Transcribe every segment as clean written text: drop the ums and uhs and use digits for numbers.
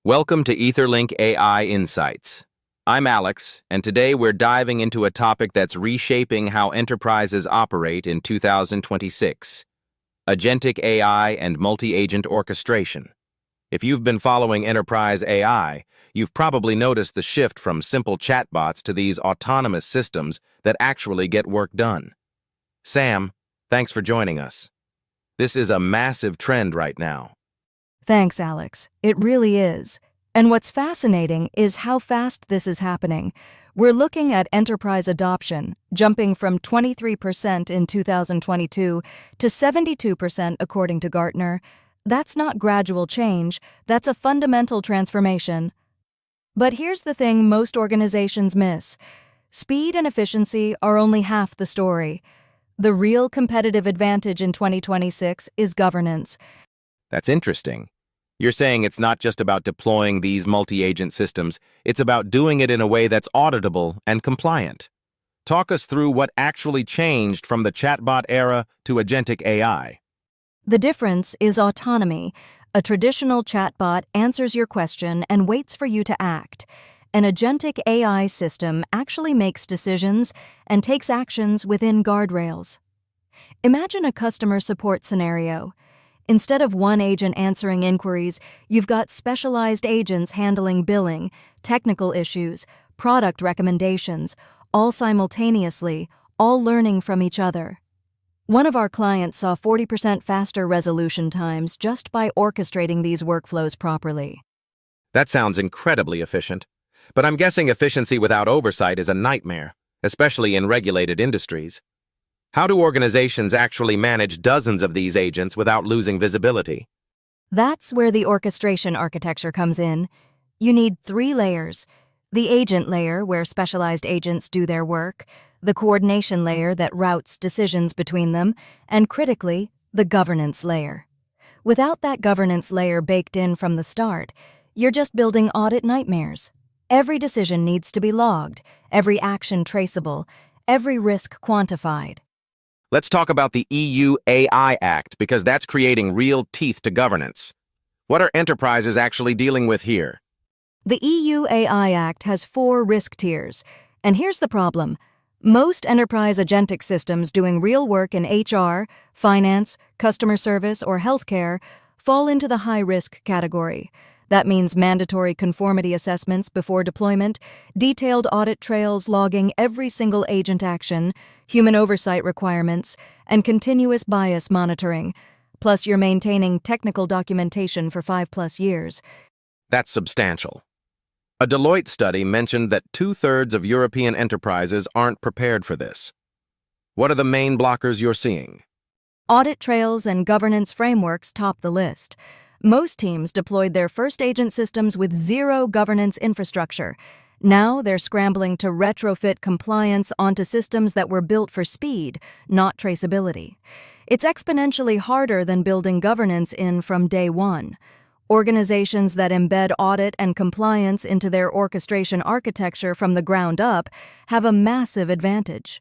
Welcome to AetherLink AI Insights. I'm Alex, and today we're diving into a topic that's reshaping how enterprises operate in 2026: Agentic AI and Multi-Agent Orchestration. If you've been following enterprise AI, you've probably noticed the shift from simple chatbots to these autonomous systems that actually get work done. Sam, thanks for joining us. This is a massive trend right now. Thanks, Alex. It really is. And what's fascinating is how fast this is happening. We're looking at enterprise adoption, jumping from 23% in 2022 to 72% according to Gartner. That's not gradual change, that's a fundamental transformation. But here's the thing most organizations miss. Speed and efficiency are only half the story. The real competitive advantage in 2026 is governance. That's interesting. You're saying it's not just about deploying these multi-agent systems, it's about doing it in a way that's auditable and compliant. Talk us through what actually changed from the chatbot era to agentic AI. The difference is autonomy. A traditional chatbot answers your question and waits for you to act. An agentic AI system actually makes decisions and takes actions within guardrails. Imagine a customer support scenario. Instead of one agent answering inquiries, you've got specialized agents handling billing, technical issues, product recommendations, all simultaneously, all learning from each other. One of our clients saw 40% faster resolution times just by orchestrating these workflows properly. That sounds incredibly efficient, but I'm guessing efficiency without oversight is a nightmare, especially in regulated industries. How do organizations actually manage dozens of these agents without losing visibility? That's where the orchestration architecture comes in. You need 3 layers. The agent layer, where specialized agents do their work, the coordination layer that routes decisions between them, and critically, the governance layer. Without that governance layer baked in from the start, you're just building audit nightmares. Every decision needs to be logged, every action traceable, every risk quantified. Let's talk about the EU AI Act, because that's creating real teeth to governance. What are enterprises actually dealing with here? The EU AI Act has 4 risk tiers, and here's the problem. Most enterprise agentic systems doing real work in HR, finance, customer service, or healthcare fall into the high-risk category. That means mandatory conformity assessments before deployment, detailed audit trails logging every single agent action, human oversight requirements, and continuous bias monitoring. Plus, you're maintaining technical documentation for 5+ years. That's substantial. A Deloitte study mentioned that 2/3 of European enterprises aren't prepared for this. What are the main blockers you're seeing? Audit trails and governance frameworks top the list. Most teams deployed their first agent systems with 0 governance infrastructure. Now they're scrambling to retrofit compliance onto systems that were built for speed, not traceability. It's exponentially harder than building governance in from day one. Organizations that embed audit and compliance into their orchestration architecture from the ground up have a massive advantage.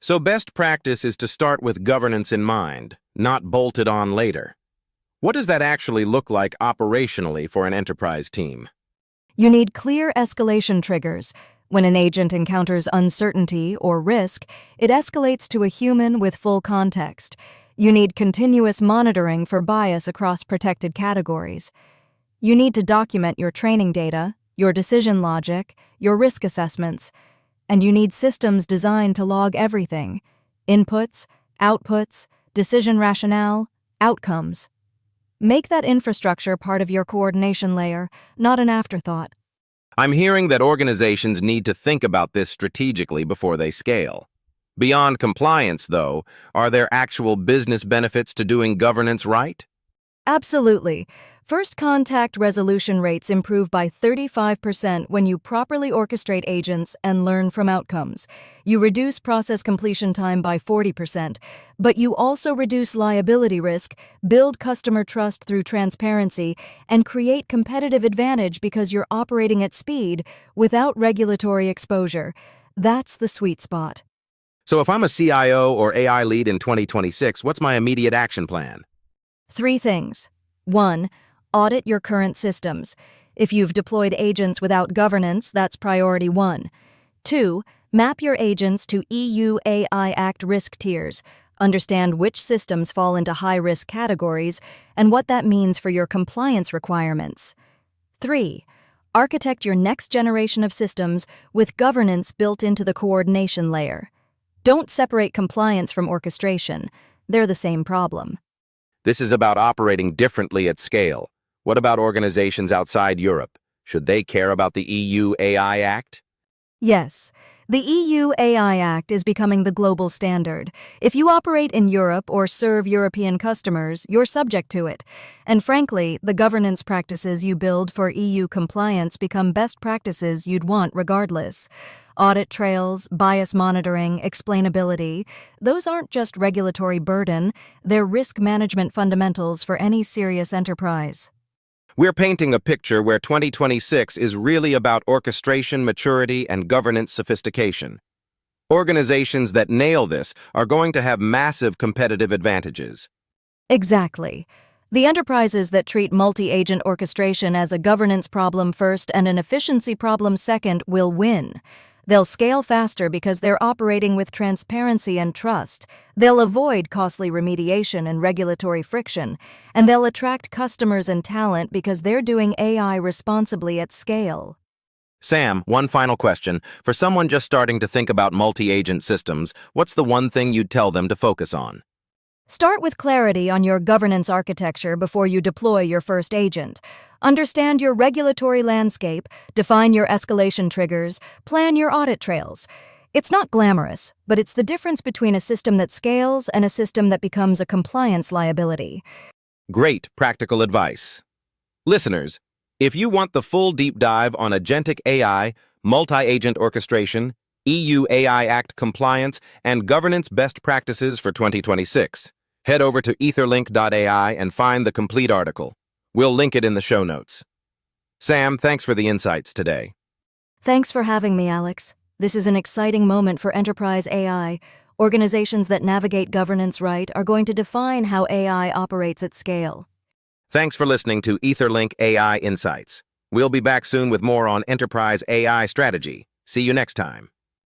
So best practice is to start with governance in mind, not bolt it on later. What does that actually look like operationally for an enterprise team? You need clear escalation triggers. When an agent encounters uncertainty or risk, it escalates to a human with full context. You need continuous monitoring for bias across protected categories. You need to document your training data, your decision logic, your risk assessments. And you need systems designed to log everything: inputs, outputs, decision rationale, outcomes. Make that infrastructure part of your coordination layer, not an afterthought. I'm hearing that organizations need to think about this strategically before they scale. Beyond compliance, though, are there actual business benefits to doing governance right? Absolutely. First contact resolution rates improve by 35% when you properly orchestrate agents and learn from outcomes. You reduce process completion time by 40%, but you also reduce liability risk, build customer trust through transparency, and create competitive advantage because you're operating at speed without regulatory exposure. That's the sweet spot. So if I'm a CIO or AI lead in 2026, what's my immediate action plan? 3 things. 1. Audit your current systems. If you've deployed agents without governance, that's priority 1. 2. Map your agents to EU AI Act risk tiers. Understand which systems fall into high-risk categories and what that means for your compliance requirements. 3. Architect your next generation of systems with governance built into the coordination layer. Don't separate compliance from orchestration. They're the same problem. This is about operating differently at scale. What about organizations outside Europe? Should they care about the EU AI Act? Yes, the EU AI Act is becoming the global standard. If you operate in Europe or serve European customers, you're subject to it. And frankly, the governance practices you build for EU compliance become best practices you'd want regardless. Audit trails, bias monitoring, explainability, those aren't just regulatory burden, they're risk management fundamentals for any serious enterprise. We're painting a picture where 2026 is really about orchestration, maturity, and governance sophistication. Organizations that nail this are going to have massive competitive advantages. Exactly. The enterprises that treat multi-agent orchestration as a governance problem first and an efficiency problem second will win. They'll scale faster because they're operating with transparency and trust. They'll avoid costly remediation and regulatory friction. And they'll attract customers and talent because they're doing AI responsibly at scale. Sam, one final question. For someone just starting to think about multi-agent systems, what's the one thing you'd tell them to focus on? Start with clarity on your governance architecture before you deploy your first agent. Understand your regulatory landscape, define your escalation triggers, plan your audit trails. It's not glamorous, but it's the difference between a system that scales and a system that becomes a compliance liability. Great practical advice. Listeners, if you want the full deep dive on Agentic AI, multi-agent orchestration, EU AI Act compliance, and governance best practices for 2026, head over to AetherLink.ai and find the complete article. We'll link it in the show notes. Sam, thanks for the insights today. Thanks for having me, Alex. This is an exciting moment for enterprise AI. Organizations that navigate governance right are going to define how AI operates at scale. Thanks for listening to AetherLink AI Insights. We'll be back soon with more on enterprise AI strategy. See you next time.